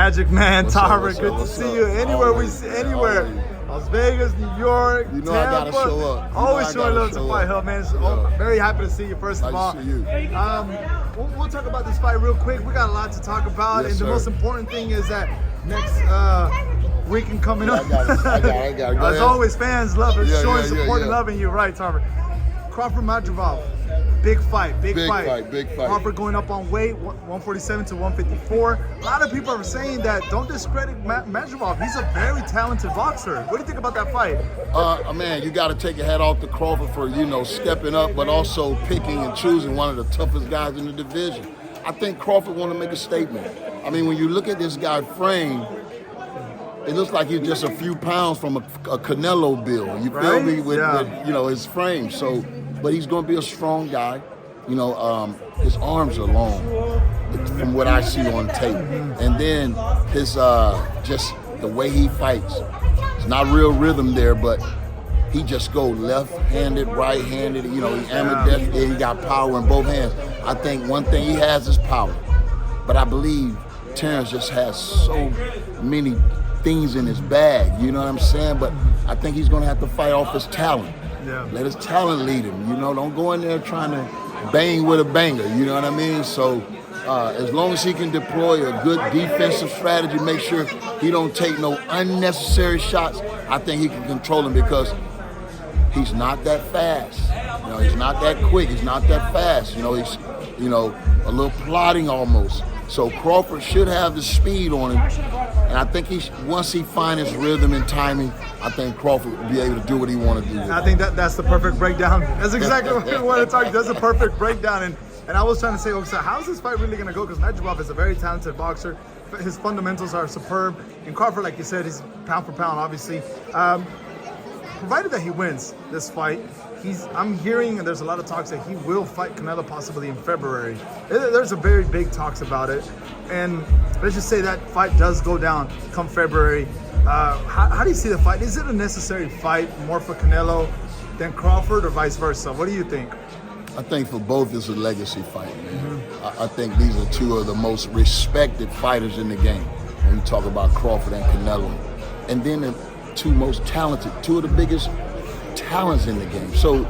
Magic Man, Tarver, good to what's see up? you. Anywhere Always, we see, anywhere. always. Las Vegas, New York, You know Tampa. I gotta show up. Always showing love to show Fight up. Hub, man. Yeah. I'm very happy to see you, first of all. Nice to see you. We'll talk about this fight real quick. We got a lot to talk about, Yes, and the sir. most important thing is that next weekend coming up. I got it. Go As ahead. always, fans love it, Yeah, showing yeah, support yeah. and loving you, right, Tarver? Crawford Madrimov, big fight. Big fight. Crawford going up on weight, 147 to 154. A lot of people are saying that don't discredit Madrimov. He's a very talented boxer. What do you think about that fight? Man, you got to take your hat off to Crawford for, stepping up, but also picking and choosing one of the toughest guys in the division. I think Crawford want to make a statement. I mean, when you look at this guy's frame, it looks like he's just a few pounds from a Canelo build. You feel me? With his frame. So, but he's going to be a strong guy. His arms are long, from what I see on tape. And then his just the way he fights. It's not real rhythm there, but he just go left-handed, right-handed. He ambidextrous. He got power in both hands. I think one thing he has is power, but I believe Terrence just has so many things in his bag. You know what I'm saying? But I think he's going to have to fight off his talent. Yeah. Let his talent lead him. Don't go in there trying to bang with a banger. You know what I mean? So as long as he can deploy a good defensive strategy, make sure he don't take no unnecessary shots, I think he can control him because he's not that fast. He's not that quick. He's not that fast. He's a little plodding almost. So Crawford should have the speed on him. And I think once he finds his rhythm and timing, I think Crawford will be able to do what he want to do. I think that's the perfect breakdown. That's exactly what we want to talk. That's a perfect breakdown. And I was trying to say, so how's this fight really going to go? Because Madrimov is a very talented boxer. His fundamentals are superb. And Crawford, like you said, he's pound for pound, obviously. Provided that he wins this fight, I'm hearing, and there's a lot of talks that he will fight Canelo possibly in February. There's a very big talks about it. And let's just say that fight does go down come February. How do you see the fight? Is it a necessary fight more for Canelo than Crawford or vice versa? What do you think? I think for both it's a legacy fight, man. I think these are two of the most respected fighters in the game when you talk about Crawford and Canelo. And then the two most talented, two of the biggest talents in the game. So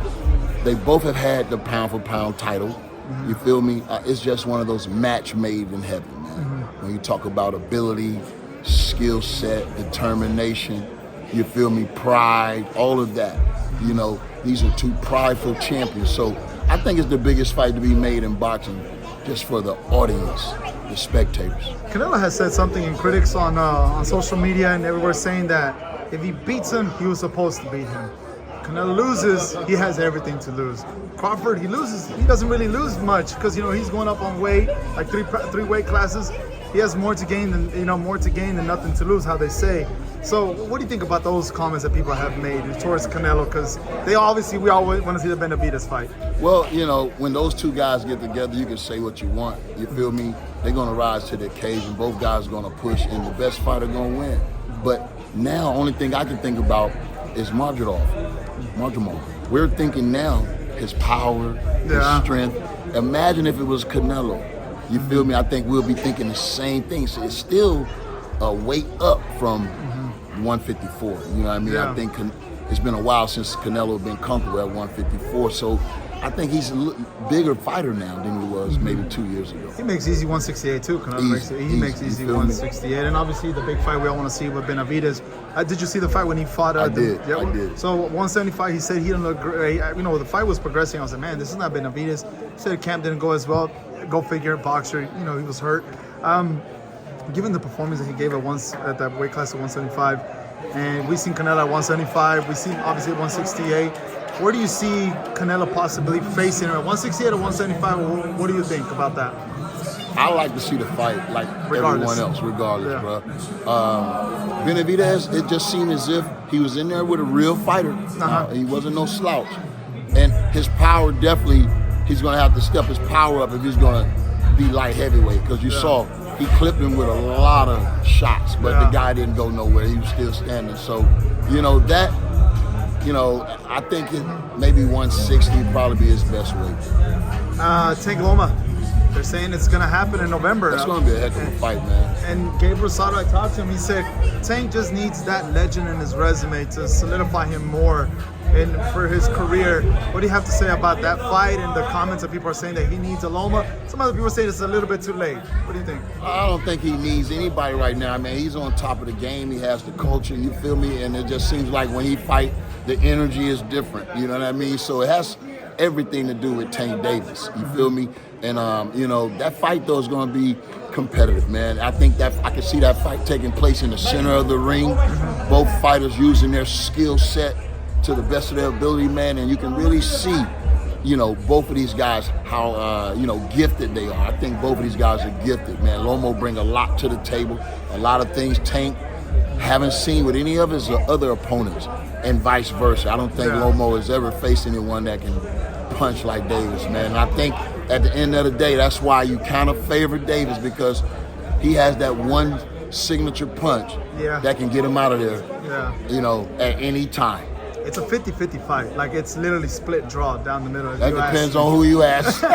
they both have had the pound for pound title. You feel me? It's just one of those match made in heaven, man. When you talk about ability, skill set, determination, you feel me? Pride, all of that. These are two prideful champions. So I think it's the biggest fight to be made in boxing just for the audience, the spectators. Canelo has said something, and critics on social media and everywhere saying that if he beats him, he was supposed to beat him. Canelo loses, he has everything to lose. Crawford, he loses, he doesn't really lose much because he's going up on weight, like three weight classes. He has more to gain than nothing to lose, how they say. So what do you think about those comments that people have made towards Canelo? Because we always want to see the Benavidez fight. Well, when those two guys get together, you can say what you want. You feel me? They're going to rise to the occasion. Both guys are going to push, and the best fighter going to win. But now, only thing I can think about is Madrimov. We're thinking now his power, his strength. Imagine if it was Canelo. You feel me? I think we'll be thinking the same thing. So it's still a weight up from 154. You know what I mean? I think it's been a while since Canelo been comfortable at 154. So I think he's a bigger fighter now than he was maybe 2 years ago. He makes easy 168 too. He makes easy 168. And obviously the big fight we all want to see with Benavidez. Did you see the fight when he fought? I did. So 175, he said he didn't look great. The fight was progressing. I was like, man, this is not Benavidez. He said camp didn't go as well. Go figure, boxer. He was hurt. Given the performance that he gave at that weight class of 175, and we've seen Canelo at 175. We've seen obviously at 168. Where do you see Canelo possibly facing him at 168 or 175? What do you think about that? I like to see the fight like everyone else, regardless, bro. Benavidez, it just seemed as if he was in there with a real fighter. He wasn't no slouch. And his power definitely, he's going to have to step his power up if he's going to be light heavyweight. Because you saw, he clipped him with a lot of shots, but the guy didn't go nowhere. He was still standing. So, I think maybe 160 would probably be his best weight. Tank Loma. They're saying it's gonna happen in November. It's gonna be a heck of a fight, man. And Gabe Rosado, I talked to him. He said Tank just needs that legend in his resume to solidify him more for his career. What do you have to say about that fight and the comments that people are saying that he needs a Loma? Some other people say it's a little bit too late. What do you think? I don't think he needs anybody right now, man. He's on top of the game. He has the culture, you feel me? And it just seems like when he fight, the energy is different. You know what I mean? So it has everything to do with Tank Davis. You feel me? And you know, that fight though is going to be competitive, man. I think that I can see that fight taking place in the center of the ring. Both fighters using their skill set to the best of their ability, man. And you can really see, you know, both of these guys how you know, gifted they are. I think both of these guys are gifted, man. Lomo bring a lot to the table, a lot of things Tank haven't seen with any of his other opponents, and vice versa. I don't think Lomo has ever faced anyone that can punch like Davis, man. And I think at the end of the day, that's why you kind of favor Davis, because he has that one signature punch that can get him out of there, you know, at any time. It's a 50-50 fight. Like, it's literally split draw down the middle. That depends on who you ask. Well,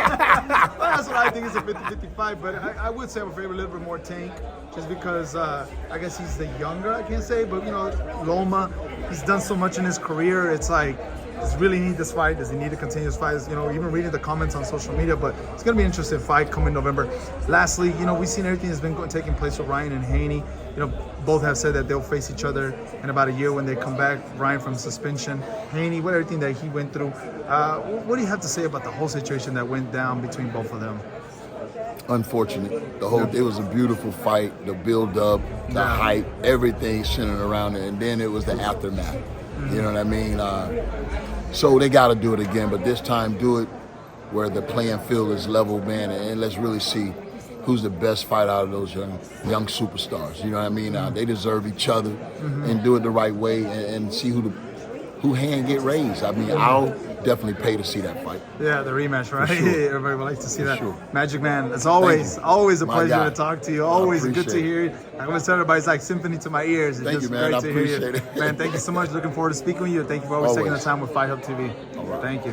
that's what I think. It's a 50-50 fight, but I would say I would favor a little bit more Tank, just because I guess he's the younger, I can't say, but, you know, Loma, he's done so much in his career. It's like, does he really need this fight? Does he need to continue this fight? You know, even reading the comments on social media, but it's going to be an interesting fight coming November. Lastly, you know, we've seen everything that's been taking place with Ryan and Haney. You know, both have said that they'll face each other in about a year when they come back. Ryan from suspension, Haney, what everything that he went through. What do you have to say about the whole situation that went down between both of them? Unfortunate. It was a beautiful fight. The build up, the hype, everything centered around it, and then it was the aftermath. You know what I mean? So they got to do it again, but this time do it where the playing field is level, man, and let's really see who's the best fight out of those young superstars. You know what I mean? They deserve each other, and do it the right way, and see who hand get raised. I mean, I'll definitely pay to see that fight. Yeah, the rematch, right? Sure. Everybody would like to see that. Sure. Magic Man, it's always a pleasure to talk to you. Always good to hear you. I'm going to tell everybody, it's like symphony to my ears. It's thank just you, man. great I to hear you. appreciate it. Man, thank you so much. Looking forward to speaking with you. Thank you for always taking the time with Fight Hub TV. All right. Thank you.